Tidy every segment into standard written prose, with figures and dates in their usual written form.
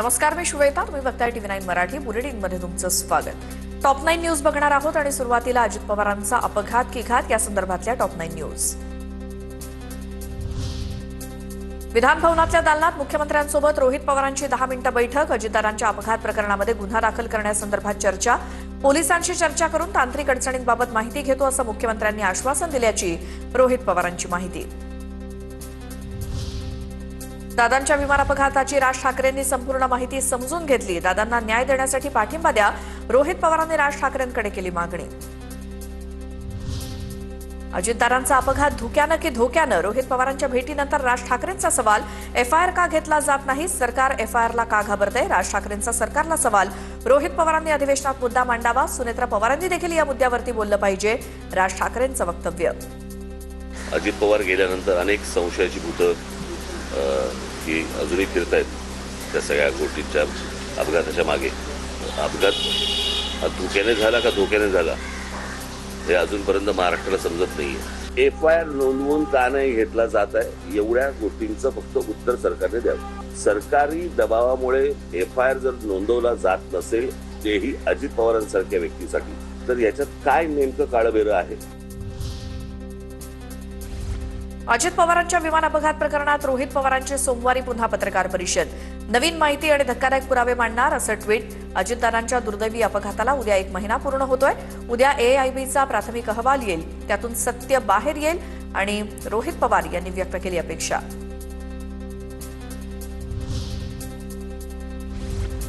नमस्कार, मी श्वेता. तुम्ही बघताय TV9 मराठी. बुलेटिनमध्ये तुमचं स्वागत. टॉप 9 न्यूज बघणार आहोत आणि सुरुवातीला अजित पवारांचा अपघात की घात या संदर्भातल्या टॉप 9 न्यूज. विधान भवनातल्या दालनात मुख्यमंत्र्यांसोबत रोहित पवारांची 10 मिनिटं बैठक. अजितदादांच्या अपघात प्रकरणामध्ये गुन्हा दाखल करण्यासंदर्भात चर्चा. पोलिसांशी चर्चा करून तांत्रिक अडचणींबाबत माहिती घेतो असं मुख्यमंत्र्यांनी आश्वासन दिल्याची रोहित पवारांची माहिती. दादांच्या विमान अपघाताची राज ठाकरेंनी संपूर्ण माहिती समजून घेतली. दादांना न्याय देण्यासाठी पाठिंबा द्या, रोहित पवारांनी राज ठाकरेंकडे केली मागणी. अजितदादांचा अपघात धुक्यानं की धोक्यानं? रोहित पवारांच्या भेटीनंतर राज ठाकरेंचा सवाल. एफआयआर का घेतला जात नाही? सरकार एफआयआरला का घाबरतंय? राज ठाकरेंचा सरकारला सवाल. रोहित पवारांनी अधिवेशनात मुद्दा मांडावा. सुनेत्रा पवारांनी देखील या मुद्द्यावरती बोललं पाहिजे. राज ठाकरेंचं वक्तव्य. अजित पवार गेल्यानंतर अनेक संशयाची भूतं ही अजूनही फिरतायत त्या सगळ्या गोष्टींच्या अपघाताच्या मागे. अपघात हा धोक्याने झाला का धोक्याने झाला हे अजूनपर्यंत महाराष्ट्राला समजत नाहीये. एफआयआर नोंदवून का नाही घेतला जात आहे एवढ्या गोष्टींचं फक्त उत्तर सरकारने द्यावं. सरकारी दबावामुळे एफआयआर जर नोंदवला जात नसेल, तेही अजित पवारांसारख्या व्यक्तीसाठी, तर याच्यात काय नेमकं काळबेरं आहे? अजित पवारांच्या विमान अपघात प्रकरणात रोहित पवारांची सोमवारी पुन्हा पत्रकार परिषद. नवीन माहिती आणि धक्कादायक पुरावे मांडणार असं ट्विट. अजितदादांच्या दुर्दैवी अपघाताला उद्या 1 महिना पूर्ण होतोय. उद्या AIBचा प्राथमिक अहवाल येईल, त्यातून सत्य बाहेर येईल आणि रोहित पवार यांनी व्यक्त केली अपेक्षा.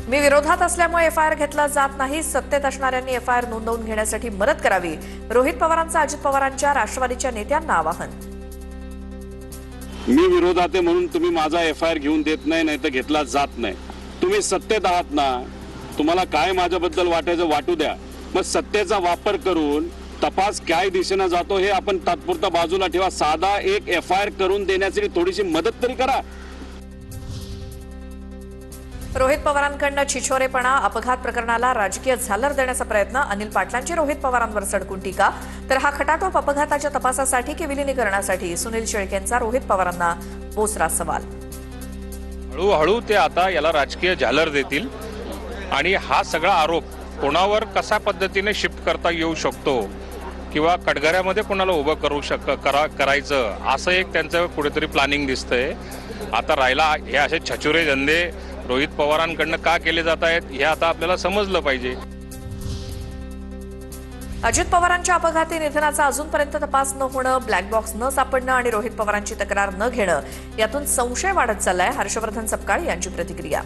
मी विरोधात असल्यामुळे एफआयआर घेतला जात नाही. सत्तेत असणाऱ्यांनी एफआयआर नोंदवून घेण्यासाठी मदत करावी. रोहित पवारांचं अजित पवारांच्या राष्ट्रवादीच्या नेत्यांना आवाहन. मी विरोधात आहे म्हणून तुम्ही माझा एफआयआर घेऊन देत नाही तर घेतला जात नाही. तुम्ही सत्तेत आहात ना, तुम्हाला काय माझ्याबद्दल वाटायचं वाटू द्या. मग सत्तेचा वापर करून तपास काय दिशेने जातो हे आपण तात्पुरता बाजूला ठेवा. साधा एक एफआयआर करून देण्यासाठी थोडीशी मदत तरी करा. रोहित पवारांकडनं छिछोरेपणा. अपघात प्रकरणाला राजकीय झालर देण्याचा प्रयत्न. अनिल पाटलांची रोहित पवारांवर सडकून टीका. तर हा खटाटोप अपघाताच्या तपासासाठी की विलिनीकरणासाठी? सुनील शेळकेंचा रोहित पवारांना बोचरा सवाल. हळूहळू ते आता याला राजकीय झालर देतील आणि हा सगळा आरोप कोणावर कशा पद्धतीने शिफ्ट करता येऊ शकतो किंवा कटघऱ्यामध्ये कोणाला उभं करायचं असं एक त्यांचं कुठेतरी प्लॅनिंग दिसतंय. आता राहिला हे असे छचुरे धंदे रोहित पवारांकडनं का केले जात आहेत हे आता आपल्याला समजलं पाहिजे. अजित पवारांच्या अपघाती निधनाचा अजूनपर्यंत तपास न होणं, ब्लॅक बॉक्स न सापडणं आणि रोहित पवारांची तक्रार न घेणं यातून संशय वाढत चाललाय. हर्षवर्धन सपकाळ यांची प्रतिक्रिया.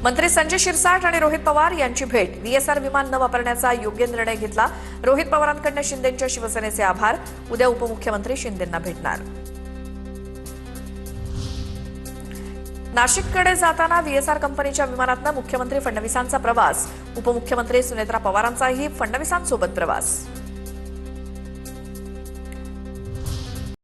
मंत्री संजय शिरसाट आणि रोहित पवार यांची भेट. VSR विमान न वापरण्याचा योग्य निर्णय घेतला. रोहित पवारांकडनं शिंदेंच्या शिवसेनेचे आभार. उद्या उपमुख्यमंत्री शिंदेंना भेटणार. नाशिककडे जाताना VSR कंपनीच्या विमानातनं मुख्यमंत्री फडणवीसांचा प्रवास. उपमुख्यमंत्री सुनेत्रा पवारांचाही फडणवीसांसोबत प्रवास.